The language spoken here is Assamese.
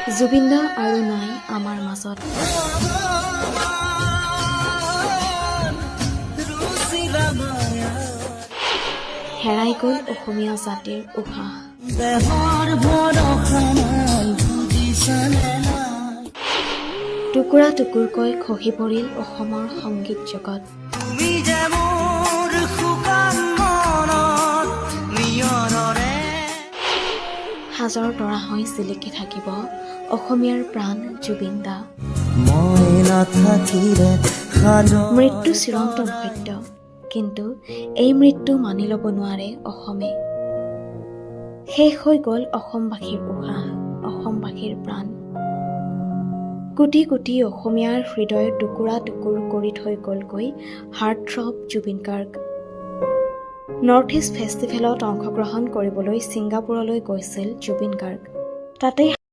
জুবিন দা আৰু নাই আমাৰ মাজত। হেৰাই গ'ল অসমীয়া জাতিৰ উশাহ। টুকুৰা টুকুৰকৈ খহি পৰিল অসমৰ সংগীত জগত। সাজৰ তৰা হৈ জিলিকি থাকিব অসমীয়াৰ প্ৰাণ জুবিন দা। মৃত্যু চিৰন্তন সত্য, কিন্তু এই মৃত্যু মানি ল'ব নোৱাৰে অসমে। শেষ হৈ গ'ল অসমবাসীৰ উশাহ, অসমবাসীৰ প্ৰাণ। কোটি কোটি অসমীয়াৰ হৃদয় টুকুৰা টুকুৰ কৰি থৈ গ'লগৈ heartthrob Zubeen Garg. North East ফেষ্টিভেলত অংশগ্ৰহণ কৰিবলৈ ছিংগাপুৰলৈ গৈছিল জুবিন গাৰ্গ। তাতেই